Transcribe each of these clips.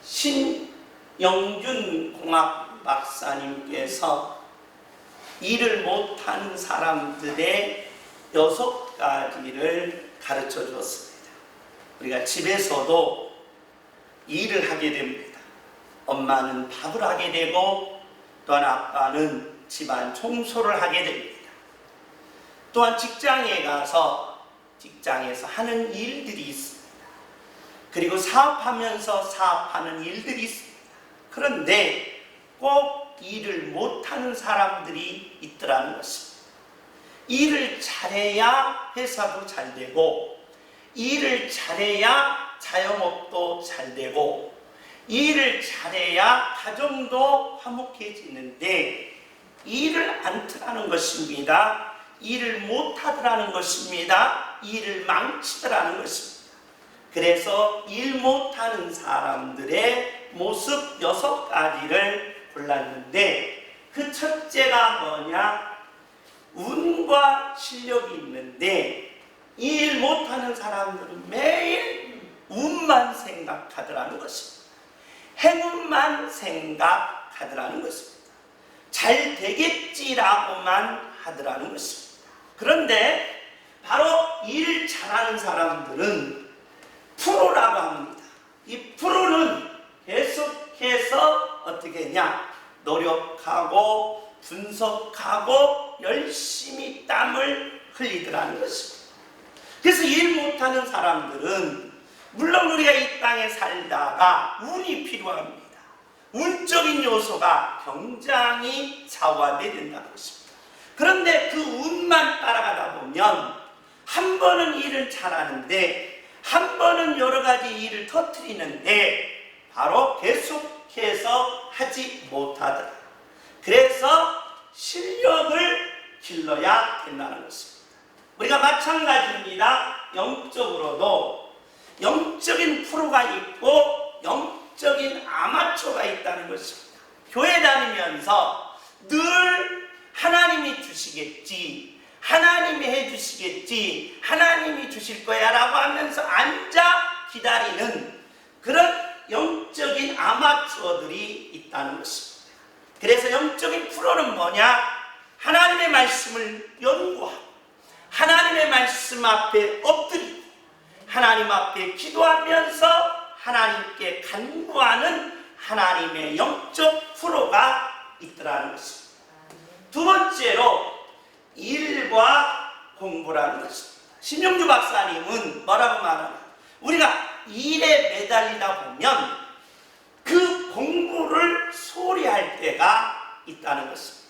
신영준 공학 박사님께서 일을 못하는 사람들의 6가지를 가르쳐 주었습니다. 우리가 집에서도 일을 하게 됩니다. 엄마는 밥을 하게 되고, 또한 아빠는 집안 청소를 하게 됩니다. 또한 직장에 가서 직장에서 하는 일들이 있습니다. 그리고 사업하면서 사업하는 일들이 있습니다. 그런데 꼭 일을 못하는 사람들이 있더라는 것입니다. 일을 잘해야 회사도 잘 되고, 일을 잘해야 자영업도 잘 되고, 일을 잘해야 가정도 화목해지는데 일을 안 하더라는 것입니다. 일을 못하더라는 것입니다. 일을 망치더라는 것입니다. 그래서 일 못하는 사람들의 모습 6가지를 골랐는데, 그 첫째가 뭐냐? 운과 실력이 있는데 일 못하는 사람들은 매일 운만 생각하더라는 것입니다. 행운만 생각하더라는 것입니다. 잘 되겠지라고만 하더라는 것입니다. 그런데 바로 일 잘하는 사람들은 프로라고 합니다. 이 프로는 계속해서 어떻게 했냐? 노력하고 분석하고 열심히 땀을 흘리더라는 것입니다. 그래서 일 못하는 사람들은 물론 우리가 이 땅에 살다가 운이 필요합니다. 운적인 요소가 굉장히 좌우된다는 것입니다. 그런데 그 운만 따라가다 보면 한 번은 일을 잘하는데 한 번은 여러 가지 일을 터뜨리는데 바로 계속해서 하지 못하더라. 그래서 실력을 길러야 된다는 것입니다. 우리가 마찬가지입니다. 영적으로도 영적인 프로가 있고 영적인 아마추어가 있다는 것입니다. 교회 다니면서 늘 하나님이 주시겠지, 하나님이 해주시겠지, 하나님이 주실 거야 라고 하면서 앉아 기다리는 그런 영적인 아마추어들이 있다는 것입니다. 그래서 영적인 프로는 뭐냐? 하나님의 말씀을 연구하고 하나님의 말씀 앞에 엎드리고 하나님 앞에 기도하면서 하나님께 간구하는 하나님의 영적 프로가 있더라는 것입니다. 두 번째로 일과 공부라는 것입니다. 신영주 박사님은 뭐라고 말하나? 우리가 일에 매달리다 보면 그 공부를 소홀히 할 때가 있다는 것입니다.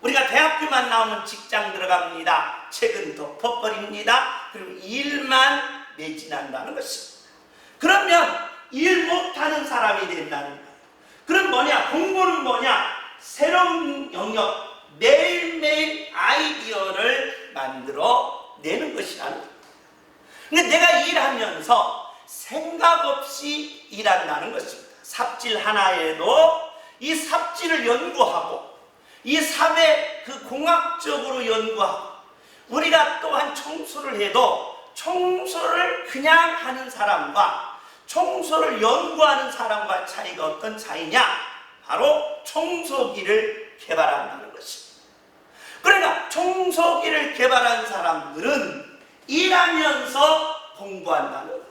우리가 대학교만 나오면 직장 들어갑니다. 책은 덮어버립니다. 그리고 일만 매진한다는 것입니다. 그러면 일 못하는 사람이 된다는 거예요. 그럼 뭐냐? 공부는 뭐냐? 새로운 영역, 매일매일 아이디어를 만들어 내는 것이라는 거예요. 근데 내가 일하면서 생각 없이 일한다는 것입니다. 삽질 하나에도 이 삽질을 연구하고 이 삽의 그 공학적으로 연구하고, 우리가 또한 청소를 해도 청소를 그냥 하는 사람과 청소를 연구하는 사람과 차이가 어떤 차이냐? 바로 청소기를 개발한다는 것입니다. 그러니까 청소기를 개발한 사람들은 일하면서 공부한다는 거예요.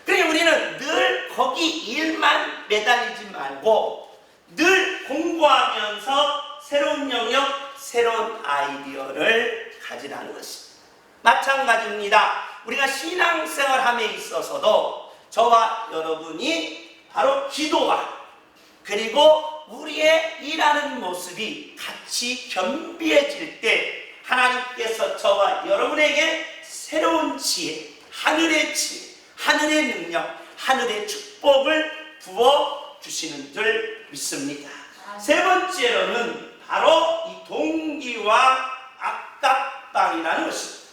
그러니까 우리는 늘 거기 일만 매달리지 말고 늘 공부하면서 새로운 영역, 새로운 아이디어를 가지라는 것입니다. 마찬가지입니다. 우리가 신앙생활함에 있어서도 저와 여러분이 바로 기도와 그리고 우리의 일하는 모습이 같이 겸비해질 때 하나님께서 저와 여러분에게 새로운 지혜, 하늘의 지혜, 하늘의 능력, 하늘의 축복을 부어주시는 줄 믿습니다. 세 번째로는 바로 이 동기와 압박감이라는 것입니다.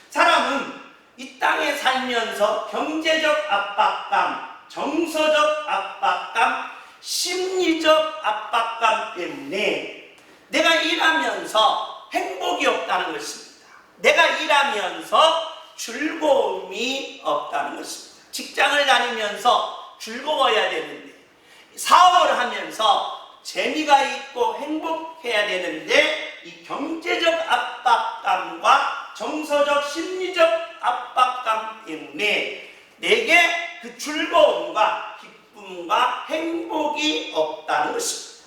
사람은 이 땅에 살면서 경제적 압박감, 정서적 압박감, 심리적 압박감 때문에 내가 일하면서 행복이 없다는 것입니다. 내가 일하면서 즐거움이 없다는 것입니다. 직장을 다니면서 즐거워야 되는데 사업을 하면서 재미가 있고 행복해야 되는데 이 경제적 압박감과 정서적 심리적 압박감 때문에 내게 그 즐거움과 기쁨과 행복이 없다는 것입니다.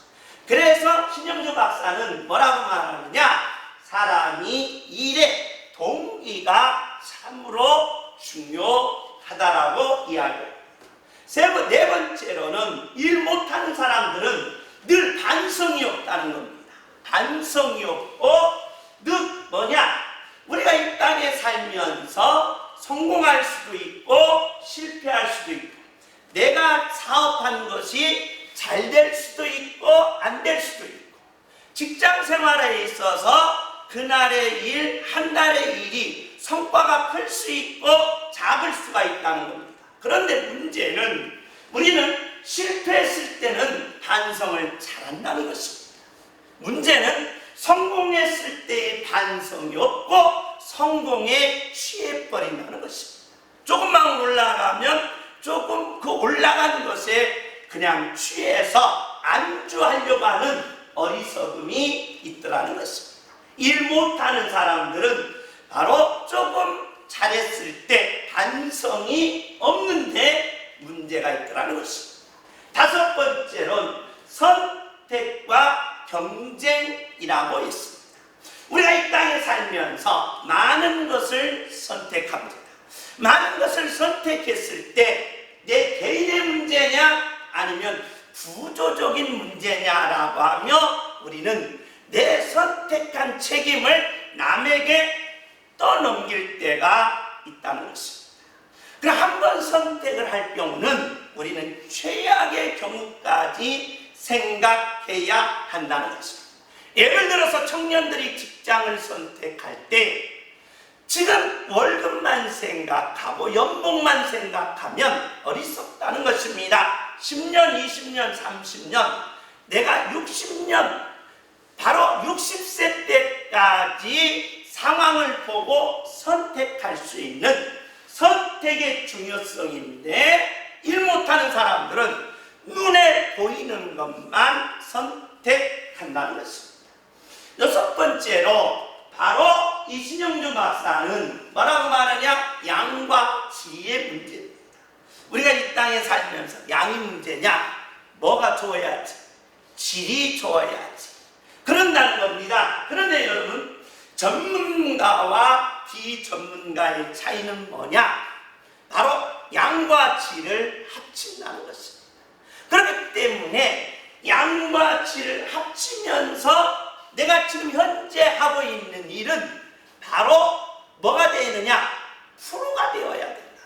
그래서 신영주 박사는 뭐라고 말하느냐? 사람이 일의 동기가 참으로 중요하다라고 이야기합니다. 네 번째로는 일 못하는 사람들은 늘 반성이 없다는 겁니다. 반성이 없고 늘 뭐냐? 우리가 이 땅에 살면서 성공할 수도 있고 실패할 수도 있고 내가 사업한 것이 잘 될 수도 있고 안 될 수도 있고 직장 생활에 있어서 그날의 일, 한 달의 일이 성과가 클 수 있고 작을 수가 있다는 겁니다. 그런데 문제는 우리는 실패했을 때는 반성을 잘한다는 것입니다. 문제는 성공했을 때의 반성이 없고 성공에 취해버린다는 것입니다. 조금만 올라가면 조금 그 올라간 것에 그냥 취해서 안주하려고 하는 어리석음이 있더라는 것입니다. 일 못하는 사람들은 바로 조금 잘했을 때 반성이 없는데 문제가 있더라는 것입니다. 다섯 번째로는 선택과 경쟁이라고 있습니다. 우리가 이 땅에 살면서 많은 것을 선택합니다. 많은 것을 선택했을 때 내 개인의 문제냐 아니면 구조적인 문제냐라고 하며 우리는 내 선택한 책임을 남에게 떠넘길 때가 있다는 것입니다. 그럼 한 번 선택을 할 경우는 우리는 최악의 경우까지 생각해야 한다는 것입니다. 예를 들어서 청년들이 직장을 선택할 때 지금 월급만 생각하고 연봉만 생각하면 어리석다는 것입니다. 10년, 20년, 30년 내가 60년 바로 60세 때까지 상황을 보고 선택할 수 있는 선택의 중요성인데 일 못하는 사람들은 눈에 보이는 것만 선택한다는 것입니다. 여섯 번째로 바로 이 신영주 박사는 뭐라고 말하냐? 양과 질의 문제입니다. 우리가 이 땅에 살면서 양이 문제냐? 뭐가 좋아야지? 질이 좋아야지. 그런다는 겁니다. 그런데 여러분, 전문가와 비전문가의 차이는 뭐냐? 바로 양과 질을 합친다는 것입니다. 그렇기 때문에 양과 질을 합치면서 내가 지금 현재 하고 있는 일은 바로 뭐가 되느냐? 프로가 되어야 된다.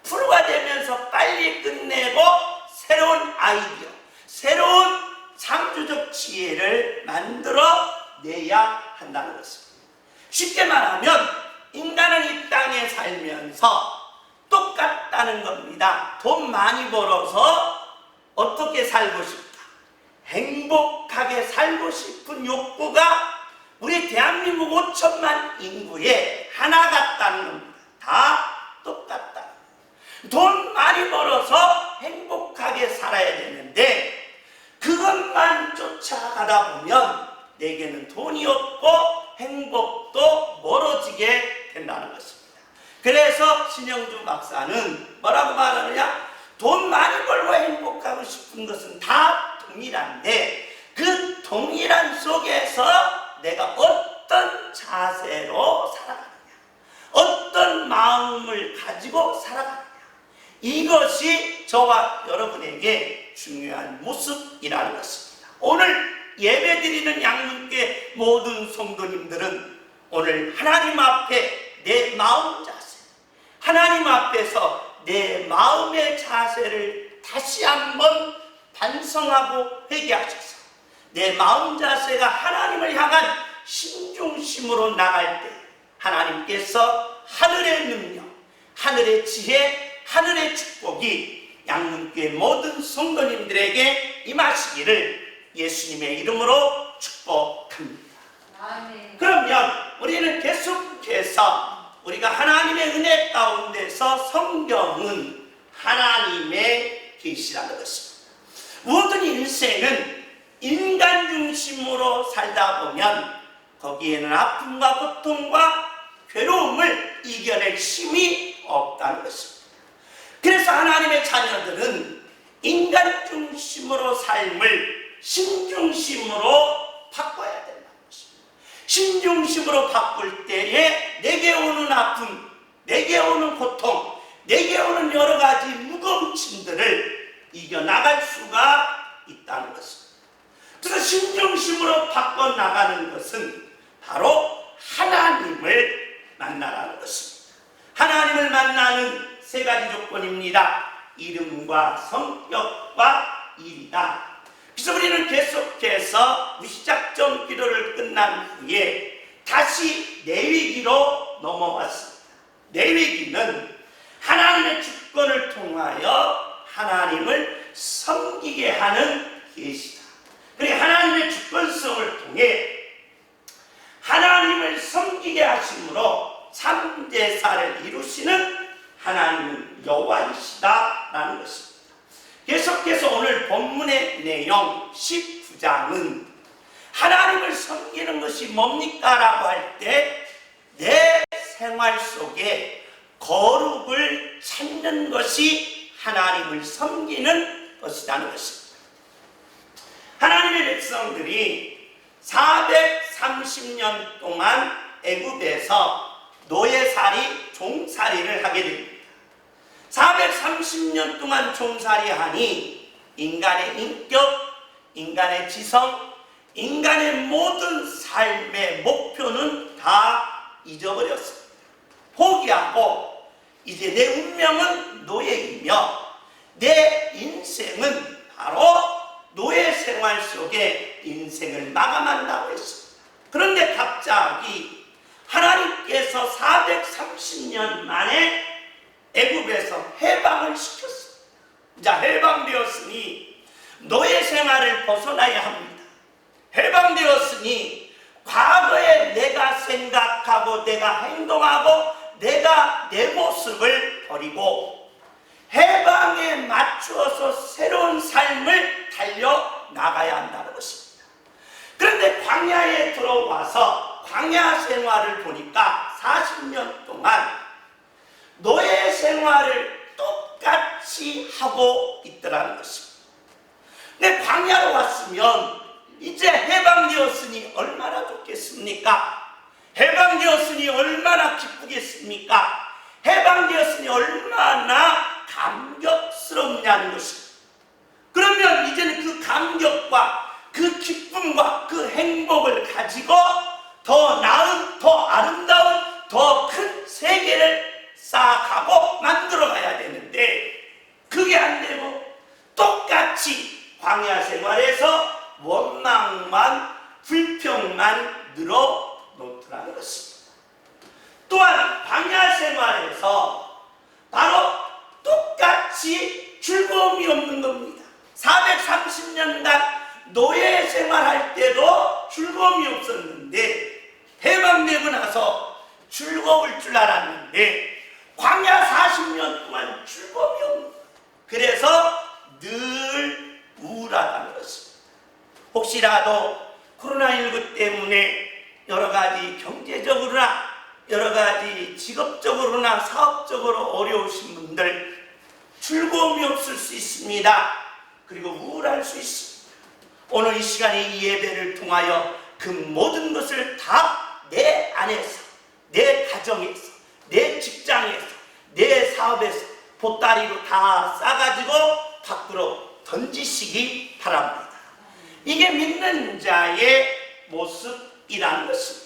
프로가 되면서 빨리 끝내고 새로운 아이디어, 새로운 창조적 지혜를 만들어 내야 한다는 것입니다. 쉽게 말하면 인간은 이 땅에 살면서 똑같다는 겁니다. 돈 많이 벌어서 어떻게 살고 싶다? 행복하게 살고 싶은 욕구가 우리 대한민국 5천만 인구에 하나 같다는 겁니다. 다 똑같다. 돈 많이 벌어서 행복하게 살아야 되는데 그것만 쫓아가다 보면 내게는 돈이 없고 행복도 멀어지게 된다는 것입니다. 그래서 신영주 박사는 뭐라고 말하느냐? 돈 많이 벌고 행복하고 싶은 것은 다 동일한데 그 동일한 속에서 내가 어떤 자세로 살아가느냐, 어떤 마음을 가지고 살아가느냐, 이것이 저와 여러분에게 중요한 모습이라는 것입니다. 오늘 예배드리는 양문교회 모든 성도님들은 오늘 하나님 앞에 내 마음 자세, 하나님 앞에서 내 마음의 자세를 다시 한번 반성하고 회개하셔서 내 마음 자세가 하나님을 향한 신중심으로 나갈 때 하나님께서 하늘의 능력, 하늘의 지혜, 하늘의 축복이 양문교회 모든 성도님들에게 임하시기를 예수님의 이름으로 축복합니다. 아멘. 그러면 우리는 계속해서 우리가 하나님의 은혜 가운데서 성경은 하나님의 계시라는 것입니다. 모든 인생은 인간 중심으로 살다 보면 거기에는 아픔과 고통과 괴로움을 이겨낼 힘이 없다는 것입니다. 그래서 하나님의 자녀들은 인간 중심으로 삶을 신 중심으로 바꿔야 된다는 것입니다. 신 중심으로 바꿀 때에 내게 오는 아픔, 내게 오는 고통, 내게 오는 여러 가지 무거운 짐들을 이겨나갈 수가 있다는 것입니다. 그래서 신중심으로 바꿔나가는 것은 바로 하나님을 만나라는 것입니다. 하나님을 만나는 세 가지 조건입니다. 이름과 성격과 일이다. 그래서 우리는 계속해서 무시작전 기도를 끝난 후에 다시 레위기로 넘어왔습니다. 레위기는 하나님의 주권을 통하여 하나님을 섬기게 하는 계시다. 그리고 하나님의 주권성을 통해 하나님을 섬기게 하심으로 3제사를 이루시는 하나님은 여호와이시다라는 것입니다. 계속해서 오늘 본문의 내용 19장은 하나님을 섬기는 것이 뭡니까? 라고 할 때 내 생활 속에 거룩을 찾는 것이 하나님을 섬기는 것이라는 것입니다. 하나님의 백성들이 430년 동안 애굽에서 노예살이, 종살이를 하게 됩니다. 430년 동안 종살이하니 인간의 인격, 인간의 지성, 인간의 모든 삶의 목표는 다 잊어버렸습니다. 포기하고 이제 내 운명은 노예이며 내 인생은 바로 노예 생활 속에 인생을 마감한다고 했습니다. 그런데 갑자기 하나님께서 430년 만에 애굽에서 해방을 시켰습니다. 자, 해방되었으니 노예 생활을 벗어나야 합니다. 해방되었으니 과거에 내가 생각하고 내가 행동하고 내가 내 모습을 버리고 해방에 맞추어서 새로운 삶을 달려나가야 한다는 것입니다. 그런데 광야에 들어와서 광야 생활을 보니까 40년 동안 노예 생활을 똑같이 하고 있더라는 것입니다. 근데 광야로 왔으면 이제 해방되었으니 얼마나 좋겠습니까? 해방되었으니 얼마나 기쁘겠습니까? 해방되었으니 얼마나 감격스럽냐는 것입니다. 그러면 이제는 그 감격과 그 기쁨과 그 행복을 가지고 더 나은, 더 아름다운, 더 큰 세계를 쌓아가고 만들어가야 되는데 그게 안 되고 똑같이 광야 생활에서 원망만, 불평만 늘어놓더라는 것입니다. 또한 광야 생활에서 바로 똑같이 즐거움이 없는 겁니다. 430년간 노예 생활할 때도 즐거움이 없었는데 해방되고 나서 즐거울 줄 알았는데 광야 40년 동안 즐거움이 없는 거예요. 그래서 늘 우울하다는 것입니다. 혹시라도 코로나19 때문에 여러 가지 경제적으로나 여러 가지 직업적으로나 사업적으로 어려우신 분들 즐거움이 없을 수 있습니다. 그리고 우울할 수 있습니다. 오늘 이 시간에 이 예배를 통하여 그 모든 것을 다 내 안에서, 내 가정에서, 내 직장에서, 내 사업에서 보따리로 다 싸가지고 밖으로 던지시기 바랍니다. 이게 믿는 자의 모습이라는 것입니다.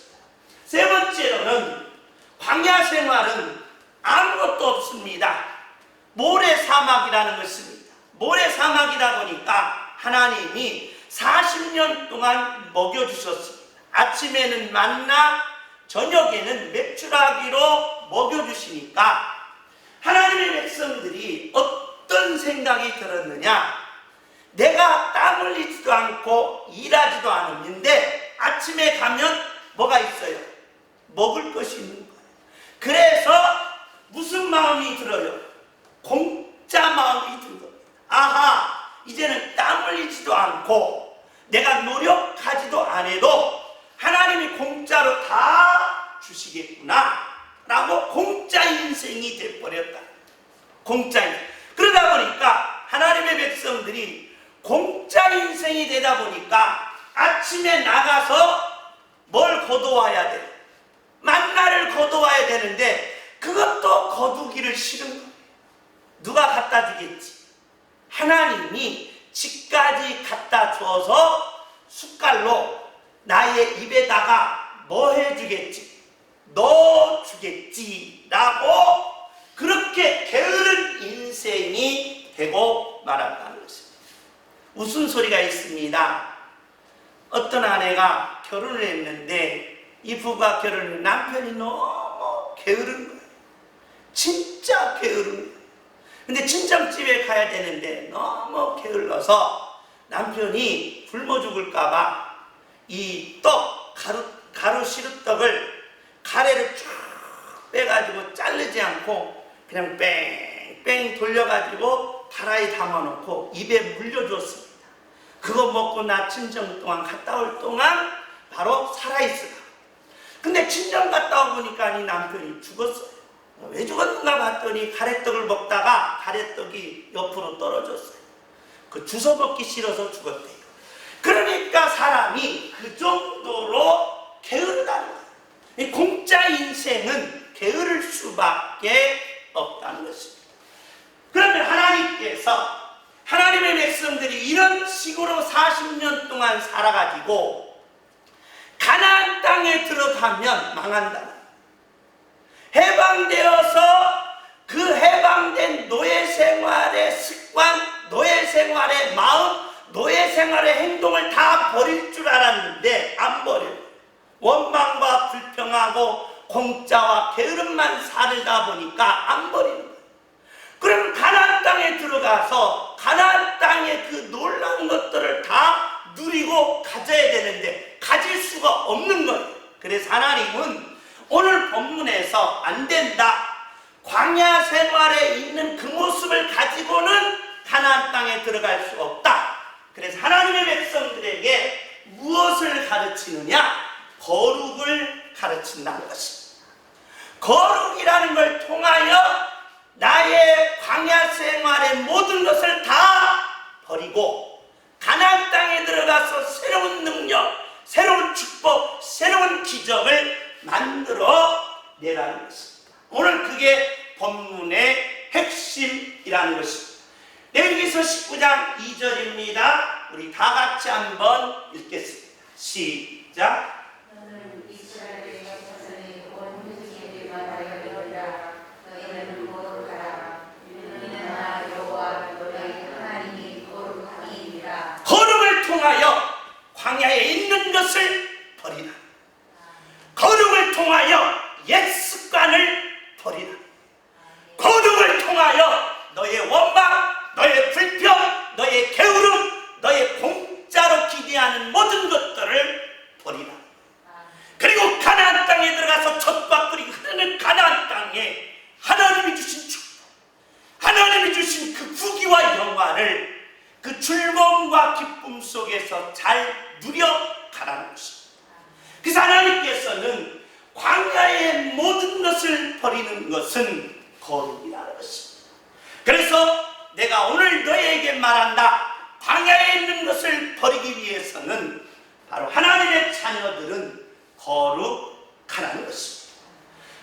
세 번째로는 광야 생활은 아무것도 없습니다. 모래사막이라는 것입니다. 모래사막이다 보니까 하나님이 40년 동안 먹여주셨습니다. 아침에는 만나, 저녁에는 메추라기로 먹여주시니까 하나님의 백성들이 어떤 생각이 들었느냐? 내가 땀 흘리지도 않고 일하지도 않았는데 아침에 가면 뭐가 있어요? 먹을 것이 있는 거예요. 그래서 무슨 마음이 들어요? 공짜 마음이 든 겁니다. 아하, 이제는 땀 쓰지도 않고 내가 노력하지도 않아도 하나님이 공짜로 다 주시겠구나 라고 공짜 인생이 돼버렸다. 공짜 인생. 그러다 보니까 하나님의 백성들이 공짜 인생이 되다 보니까 아침에 나가서 뭘 거둬와야 돼? 만나를 거둬와야 되는데 그것도 거두기를 싫은 거예요. 누가 갖다 주겠지? 하나님이 집까지 갖다 줘서 숟갈로 나의 입에다가 뭐 해주겠지? 넣어주겠지 라고 그렇게 게으른 인생이 되고 말한다는 것입니다. 무슨 소리가 있습니다. 어떤 아내가 결혼을 했는데 이 부부가 결혼을 했는데 남편이 너무 게으른 거예요. 진짜 게으른 거예요. 근데 친정집에 가야 되는데 너무 게을러서 남편이 굶어 죽을까봐 이 떡, 가루 시루떡을 가래를 쫙 빼가지고 자르지 않고 그냥 뺑뺑 돌려가지고 다라에 담아놓고 입에 물려줬습니다. 그거 먹고 나 친정 동안 갔다 올 동안 바로 살아있으라. 근데 친정 갔다 오보니까 이 남편이 죽었어요. 왜 죽었는가 봤더니 가래떡을 먹다가 가래떡이 옆으로 떨어졌어요. 그 주워 먹기 싫어서 죽었대요. 그러니까 사람이 그 정도로 게으르다는 거예요. 이 공짜 인생은 게으를 수밖에 없다는 것입니다. 그러면 하나님께서 하나님의 백성들이 이런 식으로 40년 동안 살아가지고 가나안 땅에 들어가면 망한다. 해방되어서 그 해방된 노예 생활의 습관, 노예 생활의 마음, 노예 생활의 행동을 다 버릴 줄 알았는데 안 버려요. 원망과 불평하고 공짜와 게으름만 살다 보니까 안 버리는 거예요. 그럼 가나안 땅에 들어가서 가나안 땅의 그 놀라운 것들을 다 누리고 가져야 되는데 가질 수가 없는 거예요. 그래서 하나님은 오늘 본문에서 안 된다. 광야 생활에 있는 그 모습을 가지고는 가나안 땅에 들어갈 수 없다. 그래서 하나님의 백성들에게 무엇을 가르치느냐? 거룩을 가르친다는 것입니다. 거룩이라는 걸 통하여 나의 광야 생활의 모든 것을 다 버리고 가나안 땅에 들어가서 새로운 능력, 새로운 축복, 새로운 기적을 만들어 내라는 것입니다. 오늘 그게 본문의 핵심이라는 것입니다. 레위기서 19장 2절입니다. 우리 다 같이 한번 읽겠습니다. 시작. 너는 이스라엘의 자손의 온 후손에게 말하여 이르라. 너희는 거룩하라. 이는 나 여호와 너희 하나님이 거룩함이니라. 거룩을 통하여 광야에 있는 것을 버리라. 거룩을 통하여 옛 습관을 버리라. 거룩을 통하여 너의 원망, 너의 불평, 너의 게으름, 너의 공짜로 기대하는 모든 것들을 버리라. 그리고 가나안 땅에 들어가서 젖과 꿀이 흐르는 가나안 땅에 하나님이 주신 축복, 하나님이 주신 그 부귀와 영화를 그 즐거움과 기쁨 속에서 잘 누려가라는 것입니다. 그래서 하나님께서는 광야의 모든 것을 버리는 것은 거룩이라는 것입니다. 그래서 내가 오늘 너희에게 말한다. 광야에 있는 것을 버리기 위해서는 바로 하나님의 자녀들은 거룩하라는 것입니다.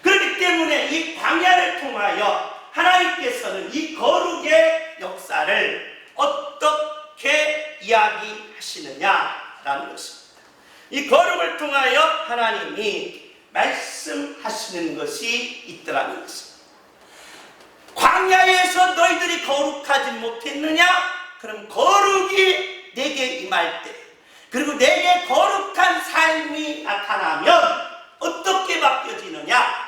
그렇기 때문에 이 광야를 통하여 하나님께서는 이 거룩의 역사를 어떻게 이야기하시느냐라는 것입니다. 이 거룩을 통하여 하나님이 말씀하시는 것이 있더라는 것입니다. 광야에서 너희들이 거룩하지 못했느냐? 그럼 거룩이 내게 임할 때, 그리고 내게 거룩한 삶이 나타나면 어떻게 바뀌어지느냐?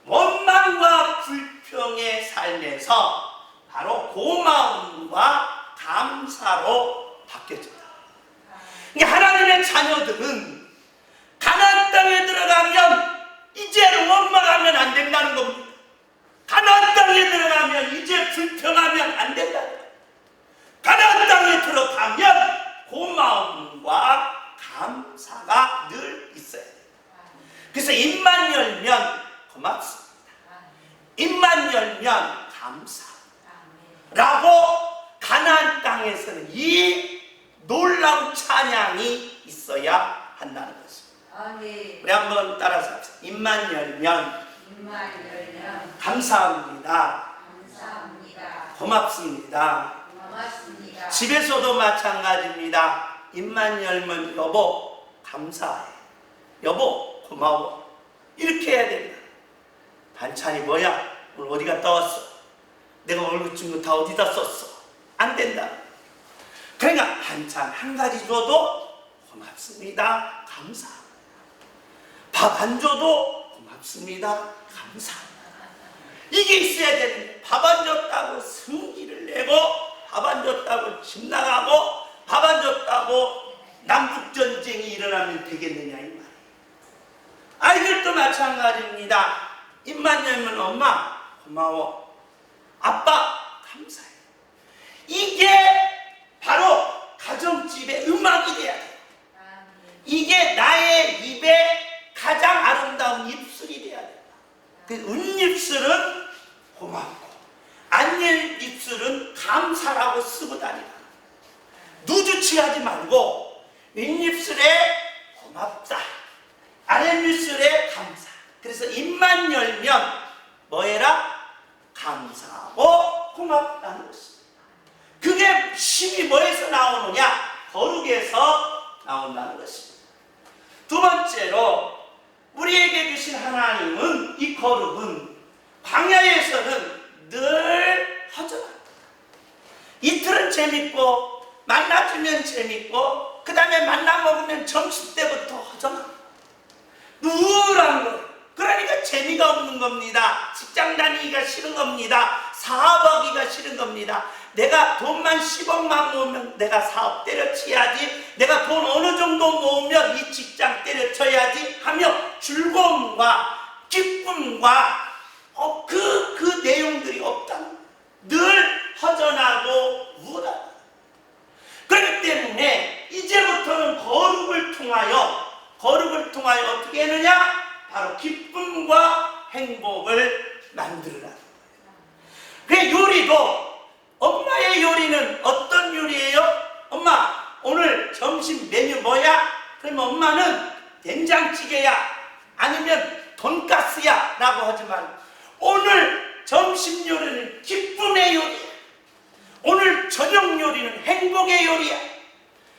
원망과 불평의 삶에서 바로 고마움과 감사로 바뀌어진다. 그러니까 하나님의 자녀들은 가나안 땅에 들어가면 이제 원망하면 안 된다는 겁니다. 가나안 땅에 들어가면 이제 불평하면 안 된다는 겁니다. 가나안 땅에 들어가면 땅에서는 이 놀라운 찬양이 있어야 한다는 것입니다. 아멘. 우리 한번 따라서 합시다. 입만 열면 입만 열면 감사합니다. 감사합니다. 고맙습니다. 고맙습니다. 집에서도 마찬가지입니다. 입만 열면 여보 감사해. 여보 고마워. 이렇게 해야 된다. 반찬이 뭐야? 오늘 어디 갔다 왔어? 내가 월급 준 거 다 어디다 썼어? 안 된다. 그러니까 반찬 한 가지 줘도 고맙습니다. 감사합니다. 밥 안 줘도 고맙습니다. 감사합니다. 이게 있어야 되는데 밥 안 줬다고 승기를 내고 밥 안 줬다고 집 나가고 밥 안 줬다고 남북전쟁이 일어나면 되겠느냐 이 말이에요. 아이들도 마찬가지입니다. 입만 열면 엄마 고마워. 아빠 감사해. 이게 바로 가정집의 음악이 돼야 돼요. 이게 나의 입에 가장 아름다운 입술이 돼야 돼요. 그 은입술은 고맙고 안입술은 감사라고 쓰고 다니다. 누주취하지 말고 윗입술에 고맙다. 아랫입술에 감사. 그래서 입만 열면 뭐해라? 감사하고 고맙다는 것입니다. 그게 힘이 뭐에서 나오느냐? 거룩에서 나온다는 것입니다. 두 번째로 우리에게 주신 하나님은 이 거룩은 광야에서는 늘 허전합니다. 이틀은 재밌고 만나주면 재밌고 그 다음에 만나 먹으면 점심때부터 허전합니다. 우울한 거예요. 그러니까 재미가 없는 겁니다. 직장 다니기가 싫은 겁니다. 사업하기가 싫은 겁니다. 내가 돈만 10억만 모으면 내가 사업 때려치야지, 내가 돈 어느 정도 모으면 이 직장 때려쳐야지 하며 즐거움과 기쁨과 그 내용들이 없다는 거예요. 늘 허전하고 우울하다. 그렇기 때문에 이제부터는 거룩을 통하여 어떻게 하느냐? 바로 기쁨과 행복을 만들어라. 그 요리도 엄마의 요리는 어떤 요리예요? 엄마 오늘 점심 메뉴 뭐야? 그러면 엄마는 된장찌개야 아니면 돈가스야 라고 하지만 오늘 점심 요리는 기쁨의 요리야. 오늘 저녁 요리는 행복의 요리야.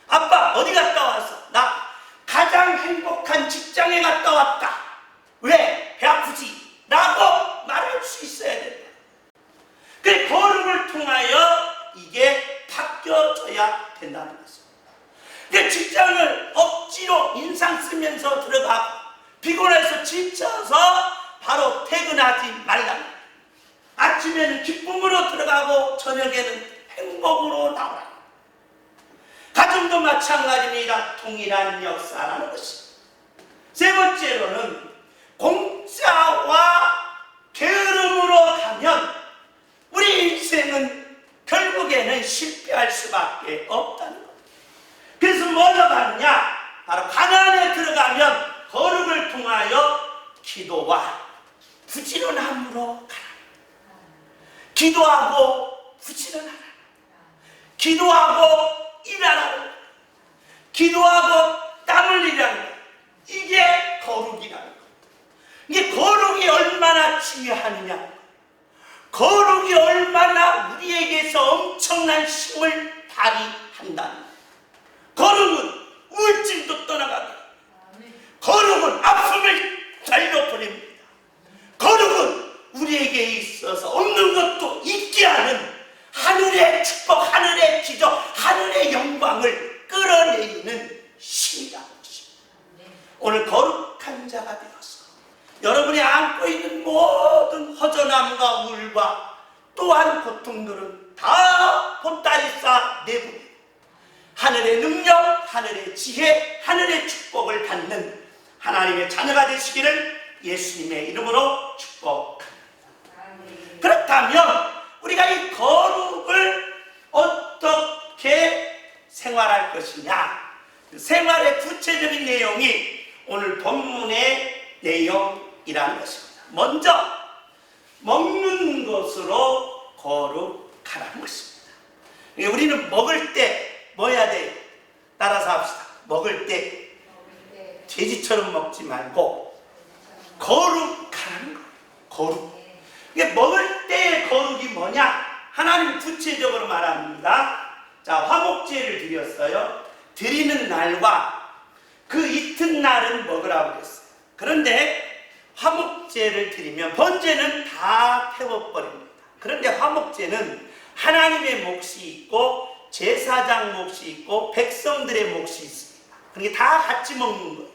아빠 어디 갔다 왔어? 나 가장 행복한 직장에 갔다 왔다. 왜? 배 아프지? 라고 말할 수 있어야 된다. 그 거룩을 통하여 이게 바뀌어져야 된다는 것입니다. 그 직장을 억지로 인상 쓰면서 들어가고 피곤해서 지쳐서 바로 퇴근하지 말라. 아침에는 기쁨으로 들어가고 저녁에는 행복으로 나오라. 가정도 마찬가지입니다. 동일한 역사라는 것입니다. 세 번째로는 공짜와 게으름으로 가면 우리 인생은 결국에는 실패할 수밖에 없다는 것. 그래서 뭐가 가느냐? 바로 가나안에 들어가면 거룩을 통하여 기도와 부지런함으로 가라. 기도하고 부지런하라. 기도하고 일하라. 기도하고 땀 흘리라는 것. 이게 거룩이라는 것. 이게 거룩이 얼마나 중요하느냐. 거룩이 얼마나 우리에게서 엄청난 힘을 발휘한다는 것. 거룩은 우울증도 떠나가고 거룩은 아픔을 달려보냅니다. 거룩은 우리에게 있어서 없는 것도 있게 하는 하늘의 축복, 하늘의 기적, 하늘의 영광을 끌어내리는 힘이라는 것입니다. 오늘 거룩한 자가 되어서 여러분이 안고 있는 모든 허전함과 우울과 또한 고통들은 다 보따리 싸 내보내 하늘의 능력, 하늘의 지혜, 하늘의 축복을 받는 하나님의 자녀가 되시기를 예수님의 이름으로 축복합니다. 그렇다면 우리가 이 거룩을 어떻게 생활할 것이냐? 그 생활의 구체적인 내용이 오늘 본문의 내용이라는 것입니다. 먼저 먹는 것으로 거룩하라는 것입니다. 우리는 먹을 때 뭐 해야 돼요? 따라서 합시다. 먹을 때 돼지처럼 먹지 말고 거룩한 거. 거룩. 이게 먹을 때의 거룩이 뭐냐? 하나님 구체적으로 말합니다. 자, 화목제를 드렸어요. 드리는 날과 그 이튿날은 먹으라고 했어요. 그런데 화목제를 드리면 번제는 다 태워버립니다. 그런데 화목제는 하나님의 몫이 있고 제사장 몫이 있고 백성들의 몫이 있습니다. 그러니까 다 같이 먹는 거예요.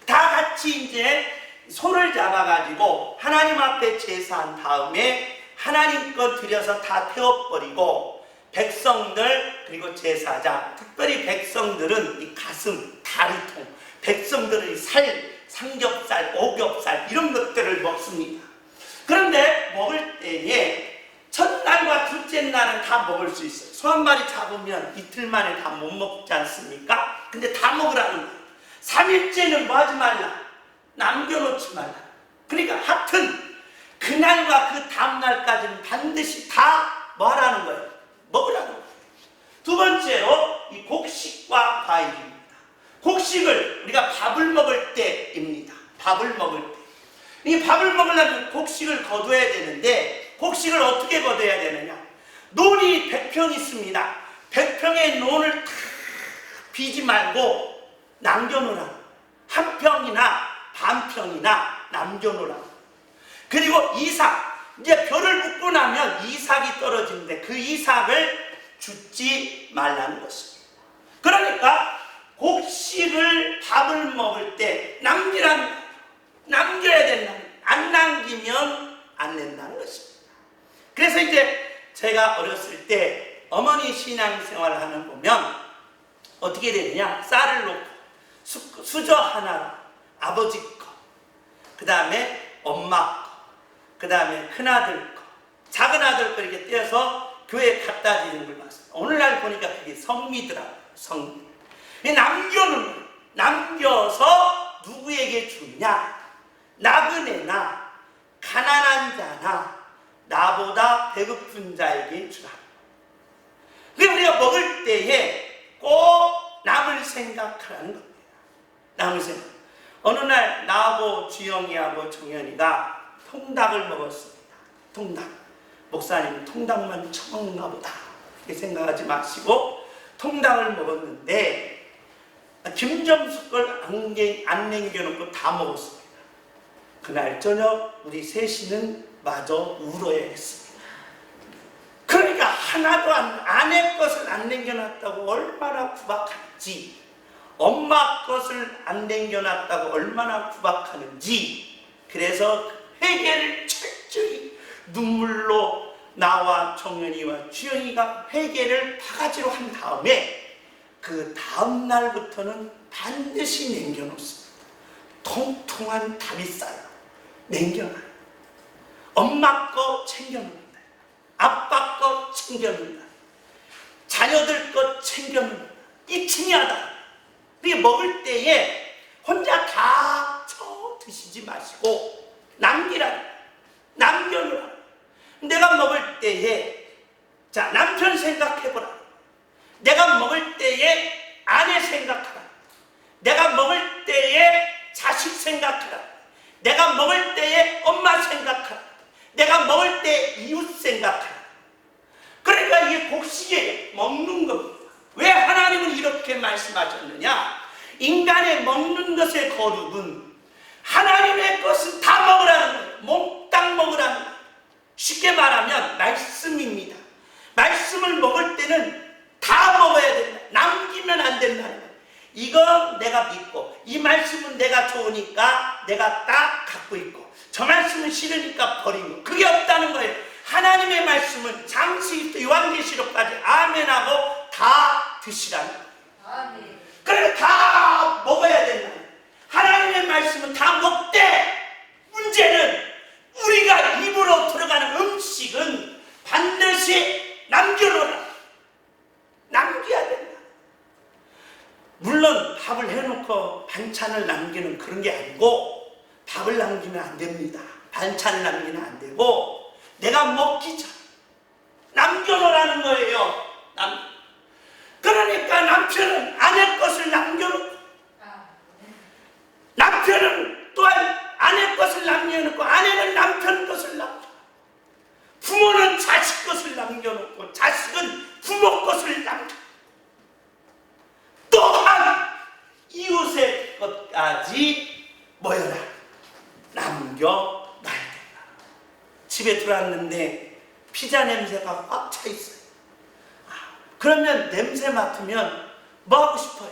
다 같이 이제 손을 잡아가지고 하나님 앞에 제사한 다음에 하나님 것 드려서 다 태워버리고 백성들 그리고 제사장, 특별히 백성들은 이 가슴, 다리통, 백성들은 이 살, 삼겹살, 오겹살 이런 것들을 먹습니다. 그런데 먹을 때에 첫날과 둘째 날은 다 먹을 수 있어요. 소 한 마리 잡으면 이틀 만에 다 못 먹지 않습니까? 근데 다 먹으라는 거예요. 3일째는 뭐 하지 말라? 남겨놓지 말라. 그러니까 하여튼 그날과 그 다음날까지는 반드시 다 뭐 하라는 거예요? 먹으라는 거예요. 두 번째로 이 곡식과 과일입니다. 곡식을 우리가 밥을 먹을 때입니다. 밥을 먹을 때. 이 밥을 먹으려면 곡식을 거둬야 되는데 곡식을 어떻게 거둬야 되느냐? 논이 100평 있습니다. 100평의 논을 다 비지 말고 남겨놓으라. 한 평이나 반 평이나 남겨놓으라. 그리고 이삭, 이제 벼를 묻고 나면 이삭이 떨어지는데 그 이삭을 줍지 말라는 것입니다. 그러니까 곡식을 밥을 먹을 때 남겨야 된다. 안 남기면 안 된다는 것입니다. 그래서 이제 제가 어렸을 때 어머니 신앙생활을 하는 보면 어떻게 되느냐? 쌀을 놓고 수저 하나, 아버지 거, 그 다음에 엄마 거, 그 다음에 큰아들 거, 작은 아들 거 이렇게 떼어서 교회에 갖다 드리는 걸 봤어요. 오늘날 보니까 그게 성미더라고요. 성미. 남겨서 누구에게 주냐? 나그네나 가난한 자나 나보다 배고픈 자에게 주라. 그래서 우리가 먹을 때에 꼭 남을 생각하라는 겁니다. 남을 생각. 어느 날 나하고 주영이하고 정연이가 통닭을 먹었습니다. 통닭. 목사님 통닭만 처먹나 보다 이렇게 생각하지 마시고 통닭을 먹었는데 김점숙 걸 안 남겨놓고 다 먹었습니다. 그날 저녁 우리 셋이는 마저 울어야 했습니다. 그러니까 하나도 아내 것을 안 남겨놨다고 얼마나 구박하는지, 엄마 것을 안 남겨놨다고 얼마나 구박하는지, 그래서 회개를 철저히 눈물로 나와 정연이와 주영이가 회개를 바가지로 한 다음에 그 다음 날부터는 반드시 남겨놓습니다. 통통한 다리살 남겨놔요. 엄마 거 챙겨놓는다. 아빠 거 챙겨놓는다. 자녀들 거 챙겨놓는다. 이 중요하다. 이게 먹을 때에 혼자 다 드시지 마시고 남겨놓으라. 내가 먹을 때에 자 남편 생각해보라. 내가 먹을 때에 아내 생각하라. 내가 먹을 때에 자식 생각하라. 내가 먹을 때에 엄마 생각하라. 내가 먹을 때 이웃 생각하라. 그러니까 이게 곡식에 먹는 겁니다. 왜 하나님은 이렇게 말씀하셨느냐? 인간의 먹는 것의 거룩은 하나님의 것은 다 먹으라는 거예요. 몽땅 먹으라는 거예요. 쉽게 말하면 말씀입니다. 말씀을 먹을 때는 다 먹어야 된다. 남기면 안 된다는 거예요. 이건 내가 믿고 이 말씀은 내가 좋으니까 내가 딱 갖고 있고 저 말씀은 싫으니까 버리고 그게 없다는 거예요. 하나님의 말씀은 장세기부터 요한계시록까지 아멘하고 다 드시라는 거예요. 아멘. 그래서 다 먹어야 된다. 하나님의 말씀은 다 먹되 문제는 우리가 입으로 들어가는 음식은 반드시 남겨놓으라. 남겨야 된다. 물론 밥을 해놓고 반찬을 남기는 그런 게 아니고 밥을 남기면 안 됩니다. 반찬을 남기면 안 되고 내가 먹기 전 남겨놓으라는 거예요. 그러니까 남편은 아내 것을 남겨놓고, 남편은 또한 아내 것을 남겨놓고, 아내는 남편 것을 남겨놓고, 부모는 자식 것을 남겨놓고, 자식은 부모 것을 남겨놓고, 또한 이웃의 것까지 뭐여라 남겨놔야 된다. 집에 들어왔는데 피자 냄새가 꽉 차 있어요. 그러면 냄새 맡으면 뭐 하고 싶어요?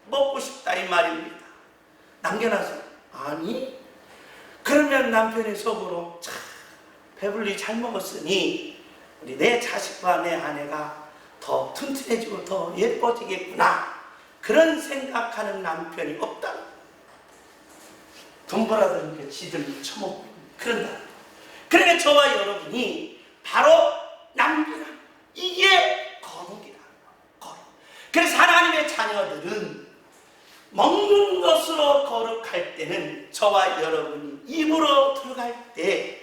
먹고 싶다 이 말입니다. 남겨놔서 아니? 그러면 남편의 속으로 참 배불리 잘 먹었으니 우리 내 자식과 내 아내가 더 튼튼해지고 더 예뻐지겠구나, 그런 생각하는 남편이 없다. 돈 벌어다니까 지들 처먹고 그런다. 그러니까 저와 여러분이 바로 남겨라, 이게 거룩이라는 거예요. 거룩. 그래서 하나님의 자녀들은 먹는 것으로 거룩할 때는 저와 여러분이 입으로 들어갈 때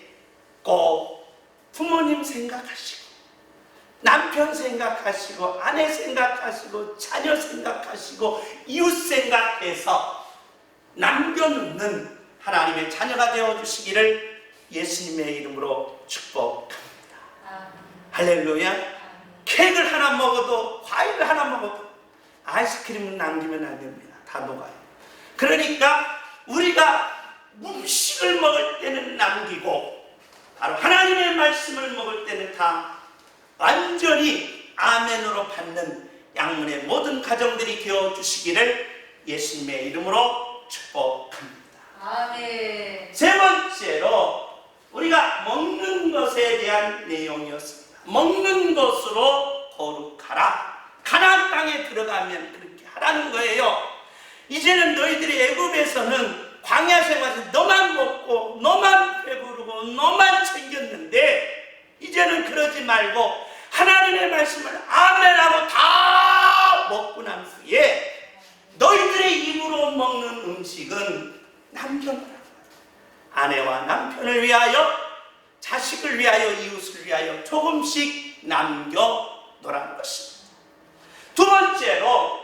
꼭 부모님 생각하시고, 남편 생각하시고, 아내 생각하시고, 자녀 생각하시고, 이웃 생각해서 남겨놓는 하나님의 자녀가 되어주시기를 예수님의 이름으로 축복합니다. 할렐루야. 케이크를 하나 먹어도, 과일을 하나 먹어도 아이스크림은 남기면 안 됩니다. 다 녹아요. 그러니까 우리가 음식을 먹을 때는 남기고, 바로 하나님의 말씀을 먹을 때는 다 완전히 아멘으로 받는 양문의 모든 가정들이 되어주시기를 예수님의 이름으로 축복합니다. 아멘. 세 번째로 우리가 먹는 것에 대한 내용이었습니다. 먹는 것으로 거룩하라. 가나안 땅에 들어가면 그렇게 하라는 거예요. 이제는 너희들이 애굽에서는 광야 생활에서 너만 먹고 너만 배부르고 너만 챙겼는데, 이제는 그러지 말고 하나님의 말씀을 아멘하고 다 먹고 난 후에 너희들의 입으로 먹는 음식은 남겨놓으라. 아내와 남편을 위하여, 자식을 위하여, 이웃을 위하여 조금씩 남겨놓으라는 것입니다. 두 번째로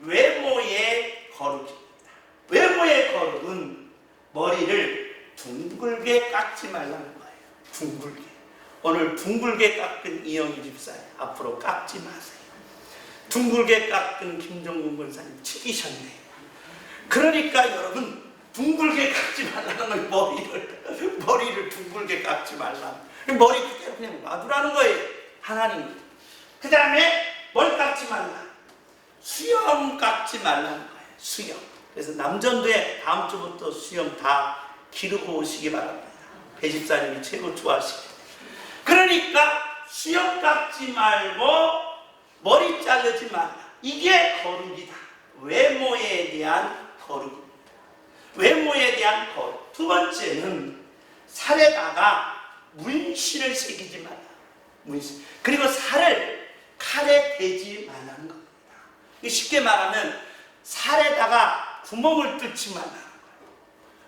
외모의 거룩입니다. 외모의 거룩은 머리를 둥글게 깎지 말라는 거예요. 둥글게. 오늘 둥글게 깎은 이영희 집사님 앞으로 깎지 마세요. 둥글게 깎은 김종국 권사님 튀기셨네요. 그러니까 여러분, 둥글게 깎지 말라는 거예요. 머리를 둥글게 깎지 말라. 머리 그대로 그냥 놔두라는 거예요. 하나님. 그 다음에 뭘 깎지 말라? 수염 깎지 말라는 거예요. 수염. 그래서 남전도에 다음 주부터 수염 다 기르고 오시기 바랍니다. 배집사님이 최고 좋아하시게. 그러니까 수염 깎지 말고 머리 자르지 말라. 이게 거룩이다. 외모에 대한 거룩입니다. 외모에 대한 거룩. 두 번째는 살에다가 문신을 새기지 말라. 문신. 그리고 살을 칼에 대지 말라는 겁니다. 쉽게 말하면 살에다가 구멍을 뚫지 말라는 거예요.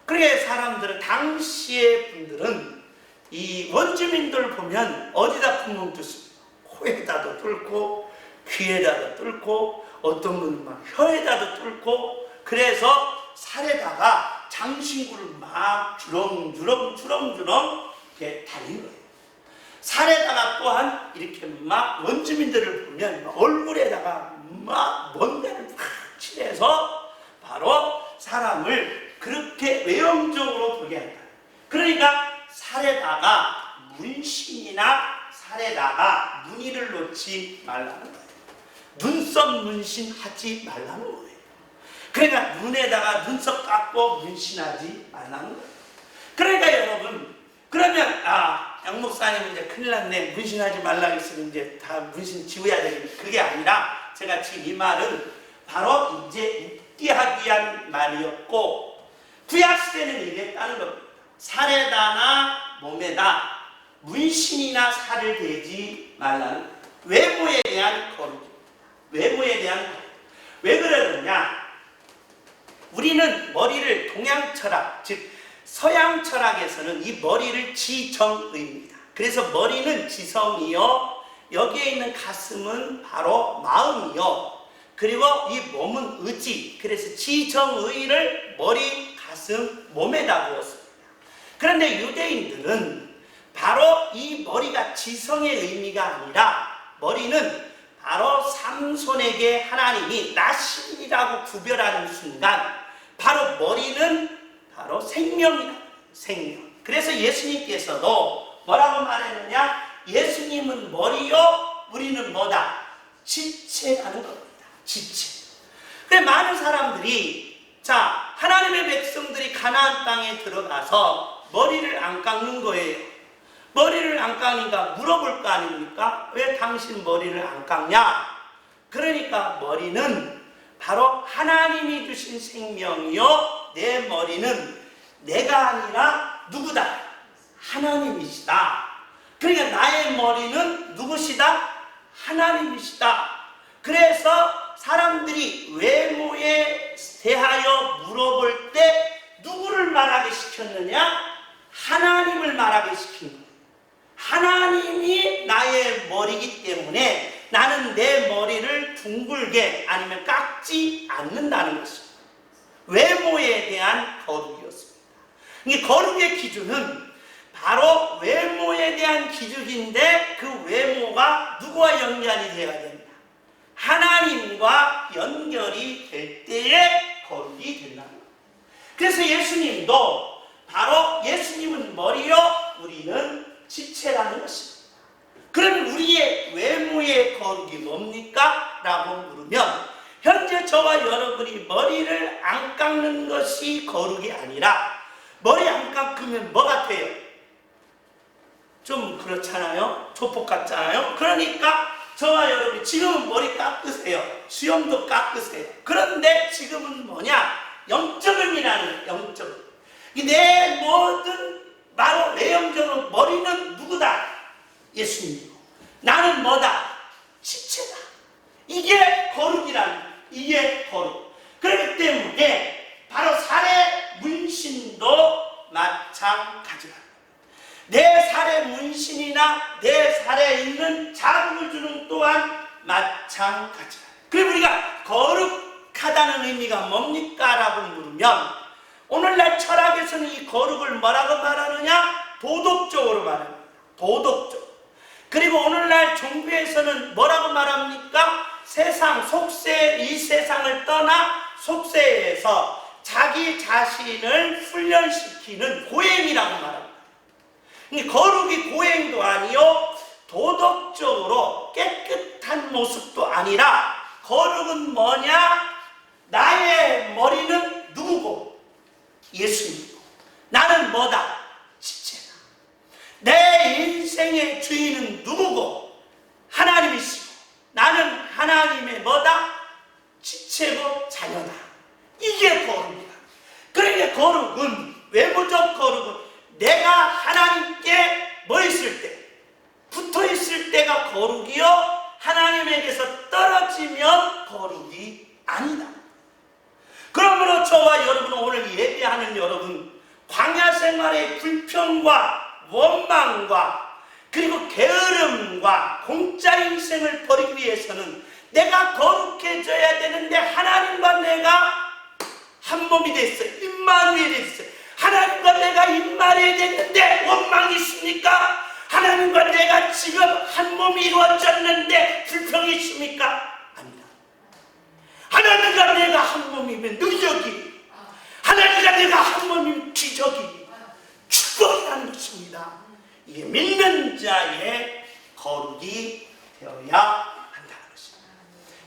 그러니까 사람들은, 당시의 분들은 이 원주민들 보면 어디다 구멍 뚫습니까? 코에다도 뚫고, 귀에다도 뚫고, 어떤 분은 막 혀에다도 뚫고, 그래서 살에다가 장신구를 막 주렁주렁 이렇게 달린 거예요. 살에다가 또한 이렇게 막 원주민들을 보면 얼굴에다가 막 뭔가를 막 칠해서 바로 사람을 그렇게 외형적으로 보게 한다. 그러니까 살에다가 문신이나 살에다가 무늬를 놓지 말라는 거예요. 눈썹 문신 하지 말라는 거예요. 그러니까 눈에다가 눈썹 깎고 문신하지 말라는 거예요. 그러니까 여러분, 그러면 양 목사님 이제 큰일 났네, 문신하지 말라 했으면 이제 다 문신 지워야 되겠네. 그게 아니라 제가 지금 이 말은 바로 이제 웃게 하기 위한 말이었고, 구약시대는 이랬다는 겁니다. 살에다나 몸에다 문신이나 살을 대지 말라는 외모에 대한 거룩입니다. 외모에 대한 거룩. 왜 그러느냐? 우리는 머리를 동양 철학, 즉 서양 철학에서는 이 머리를 지정의입니다. 그래서 머리는 지성이요 여기에 있는 가슴은 바로 마음이요. 그리고 이 몸은 의지. 그래서 지정의를 머리, 가슴, 몸에다 부었습니다. 그런데 유대인들은 바로 이 머리가 지성의 의미가 아니라 머리는 바로 삼손에게 하나님이 나 신이라고 구별하는 순간 바로 머리는 바로 생명이다. 생명. 그래서 예수님께서도 뭐라고 말했느냐? 예수님은 머리요, 우리는 뭐다? 지체라는 겁니다. 지체. 그래 많은 사람들이 하나님의 백성들이 가나안 땅에 들어가서 머리를 안 깎는 거예요. 머리를 안 깎으니까 물어볼 거 아닙니까? 왜 당신 머리를 안 깎냐? 그러니까 머리는 바로 하나님이 주신 생명이요. 내 머리는 내가 아니라 누구다? 하나님이시다. 그러니까 나의 머리는 누구시다? 하나님이시다. 그래서 사람들이 외모에 대하여 물어볼 때 누구를 말하게 시켰느냐? 하나님을 말하게 시킨 거예요. 하나님이 나의 머리이기 때문에 나는 내 머리를 둥글게 아니면 깎지 않는다는 것입니다. 외모에 대한 거룩이었습니다. 이 거룩의 기준은 바로 외모에 대한 기준인데 그 외모가 누구와 연결이 되어야 됩니다. 하나님과 연결이 될 때에 거룩이 된다는 거예요. 그래서 예수님도 바로 예수님은 머리요, 우리는 지체라는 것입니다. 그럼 우리의 외모의 거룩이 뭡니까? 라고 물으면 현재 저와 여러분이 머리를 안 깎는 것이 거룩이 아니라 머리 안 깎으면 뭐 같아요? 좀 그렇잖아요? 조폭 같잖아요? 그러니까 저와 여러분이 지금은 머리 깎으세요. 수염도 깎으세요. 그런데 지금은 뭐냐? 영적음이라는 영적음. 내 모든 바로 외형적으로 머리는 누구다? 예수님이고 나는 뭐다? 지체다. 이게 거룩이라는 거예요. 이게 거룩. 그렇기 때문에 바로 살의 문신도 마찬가지다. 내 살의 문신이나 내 살에 있는 자극을 주는 또한 마찬가지다. 그리고 우리가 거룩하다는 의미가 뭡니까? 라고 물으면 오늘날 철학에서는 이 거룩을 뭐라고 말하느냐? 도덕적으로 말합니다. 도덕적. 그리고 오늘날 종교에서는 뭐라고 말합니까? 세상, 속세, 이 세상을 떠나 속세에서 자기 자신을 훈련시키는 고행이라고 말합니다. 거룩이 고행도 아니요, 도덕적으로 깨끗한 모습도 아니라 거룩은 뭐냐? 나의 머리는 누구고? 예수님이고 나는 뭐다? 지체다. 내 인생의 주인은 누구고? 하나님이시고 나는 하나님의 뭐다? 지체고 자녀다. 이게 거룩이다. 그러니까 거룩은, 외모적 거룩은 내가 하나님께 뭐 있을 때? 붙어 있을 때가 거룩이요, 하나님에게서 떨어지면 거룩이 아니다. 그러므로 저와 여러분, 오늘 예배하는 여러분, 광야 생활의 불평과 원망과 그리고 게으름과 공짜 인생을 버리기 위해서는 내가 거룩해져야 되는데 하나님과 내가 한 몸이 됐어요. 임마누엘이 됐어요. 하나님과 내가 임마누엘이 됐는데 원망이 있습니까? 하나님과 내가 지금 한 몸이 이루어졌는데 불평이 있습니까? 아니다. 하나님과 내가 한 몸이면 능력이, 하나님과 내가 한 몸이면 기적이, 축복이라는 것입니다. 이게 믿는 자의 거룩이 되어야 한다는 것입니다.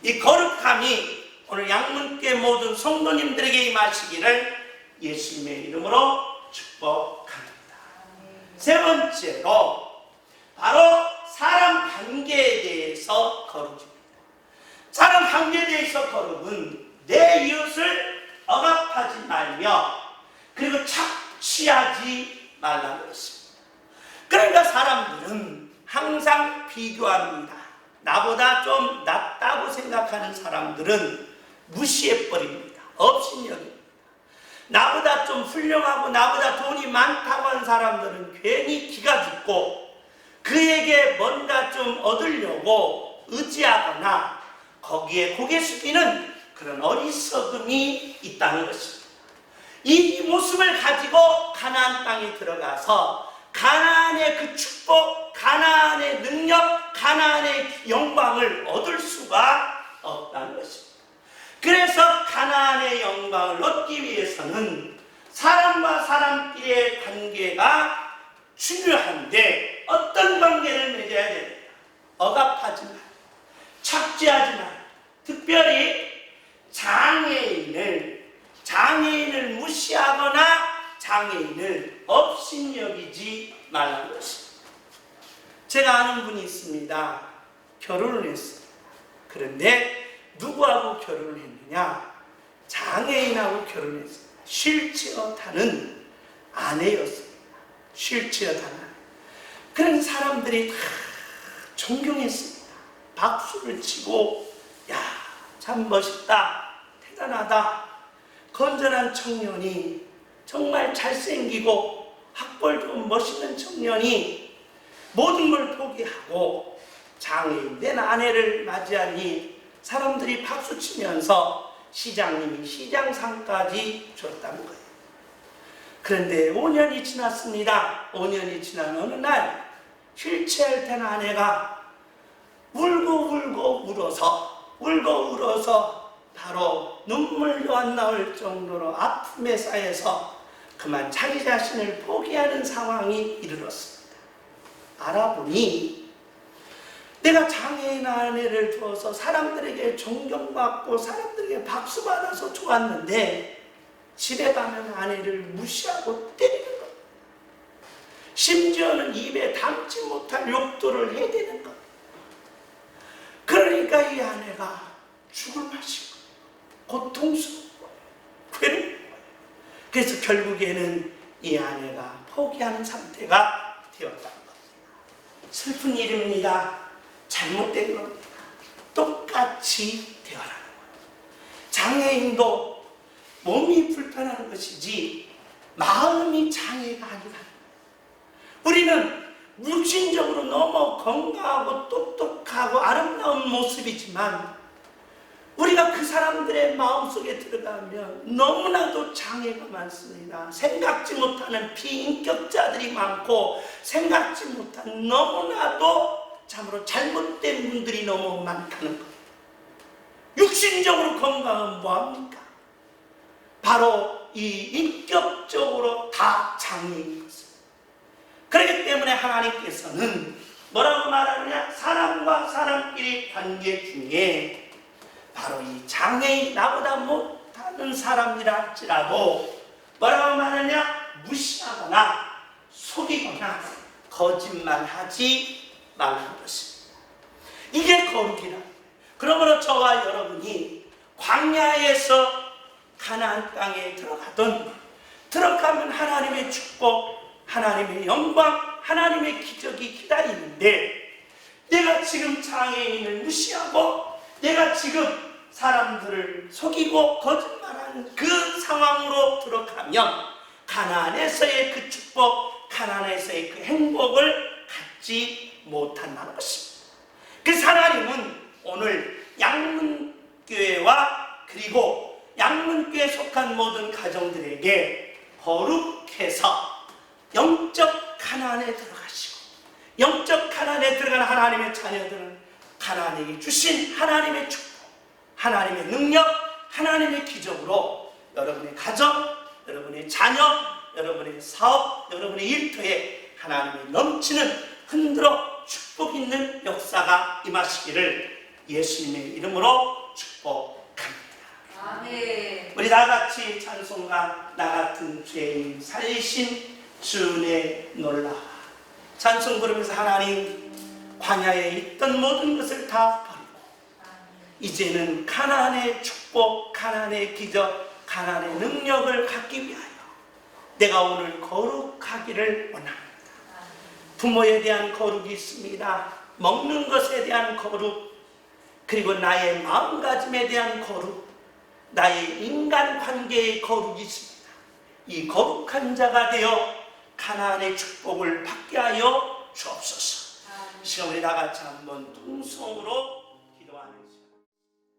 이 거룩함이 오늘 양문교회 모든 성도님들에게 임하시기를 예수님의 이름으로 축복합니다. 세 번째로 바로 사람 관계에 대해서 거룩입니다. 사람 관계에 대해서 거룩은 내 이웃을 억압하지 말며 그리고 착취하지 말라는 것입니다. 그러니까 사람들은 항상 비교합니다. 나보다 좀 낫다고 생각하는 사람들은 무시해버립니다. 업신여깁니다. 나보다 좀 훌륭하고 나보다 돈이 많다고 하는 사람들은 괜히 기가 죽고, 그에게 뭔가 좀 얻으려고 의지하거나 거기에 고개 숙이는 그런 어리석음이 있다는 것입니다. 이 모습을 가지고 가나안 땅에 들어가서 가나안의 그 축복, 가나안의 능력, 가나안의 영광을 얻을 수가 없다는 것입니다. 그래서 가나안의 영광을 얻기 위해서는 사람과 사람끼리의 관계가 중요한데 어떤 관계를 맺어야 됩니까? 억압하지 마, 착지하지 마. 특별히 장애인을 무시하거나 장애인을 업신여기지 말라는 것입니다. 제가 아는 분이 있습니다. 결혼을 했습니다. 그런데 누구하고 결혼을 했느냐? 장애인하고 결혼했습니다. 휠체어 타는 아내였습니다. 휠체어 타는 아내. 그런 사람들이 다 존경했습니다. 박수를 치고, 야, 참 멋있다, 대단하다, 건전한 청년이, 정말 잘생기고 학벌 좋은 멋있는 청년이 모든 걸 포기하고 장애인 된 아내를 맞이하니 사람들이 박수치면서 시장님이 시장상까지 줬다는 거예요. 그런데 5년이 지났습니다. 5년이 지난 어느 날 휠체어를 탄 아내가 울고 울어서 바로 눈물도 안 나올 정도로 아픔에 쌓여서 그만 자기 자신을 포기하는 상황이 이르렀습니다. 알아보니 내가 장애인 아내를 두어서 사람들에게 존경받고 사람들에게 박수받아서 좋았는데 집에 가면 아내를 무시하고 때리는 것, 심지어는 입에 담지 못할 욕도를 해대는 것. 그러니까 이 아내가 죽을 맛이고 고통스럽고 괴로운 거예요. 그래서 결국에는 이 아내가 포기하는 상태가 되었다는 겁니다. 슬픈 일입니다. 잘못된 겁니다. 똑같이 되어라는 거예요. 장애인도 몸이 불편한 것이지 마음이 장애가 아니라는 거예요. 우리는 육신적으로 너무 건강하고 똑똑하고 아름다운 모습이지만 우리가 그 사람들의 마음속에 들어가면 너무나도 장애가 많습니다. 생각지 못하는 비인격자들이 많고 생각지 못한 너무나도 참으로 잘못된 분들이 너무 많다는 거예요. 육신적으로 건강은 뭐합니까? 바로 이 인격적으로 다 장애인 것입니다. 그렇기 때문에 하나님께서는 뭐라고 말하느냐? 사람과 사람끼리 관계 중에 바로 이 장애인, 나보다 못하는 사람이라 할지라도 뭐라고 말하냐? 무시하거나 속이거나 거짓말하지 말라는 것입니다. 이게 거룩이라. 그러므로 저와 여러분이 광야에서 가나안 땅에 들어가면 하나님의 축복, 하나님의 영광, 하나님의 기적이 기다리는데 내가 지금 장애인을 무시하고 내가 지금 사람들을 속이고 거짓말하는 그 상황으로 들어가면 가나안에서의 그 축복, 가나안에서의 그 행복을 갖지 못한다는 것입니다. 그래서 하나님은 오늘 양문교회와 그리고 양문교회에 속한 모든 가정들에게 거룩해서 영적 가나안에 들어가시고 영적 가나안에 들어가는 하나님의 자녀들은 가나안에게 주신 하나님의 축복, 하나님의 능력, 하나님의 기적으로 여러분의 가정, 여러분의 자녀, 여러분의 사업, 여러분의 일터에 하나님의 넘치는 흔들어 축복 있는 역사가 임하시기를 예수님의 이름으로 축복합니다. 아멘. 우리 다같이 찬송가 나 같은 죄인 살리신 주의 놀라 찬송 부르면서 하나님 광야에 있던 모든 것을 다 버리고 이제는 가나안의 축복, 가나안의 기적, 가나안의 능력을 갖기 위하여 내가 오늘 거룩하기를 원합니다. 부모에 대한 거룩이 있습니다. 먹는 것에 대한 거룩, 그리고 나의 마음가짐에 대한 거룩, 나의 인간관계의 거룩이 있습니다. 이 거룩한 자가 되어 가나안의 축복을 받게 하여 주옵소서. 이 시간 우리 다 같이 한번 통성으로 기도하는 시간.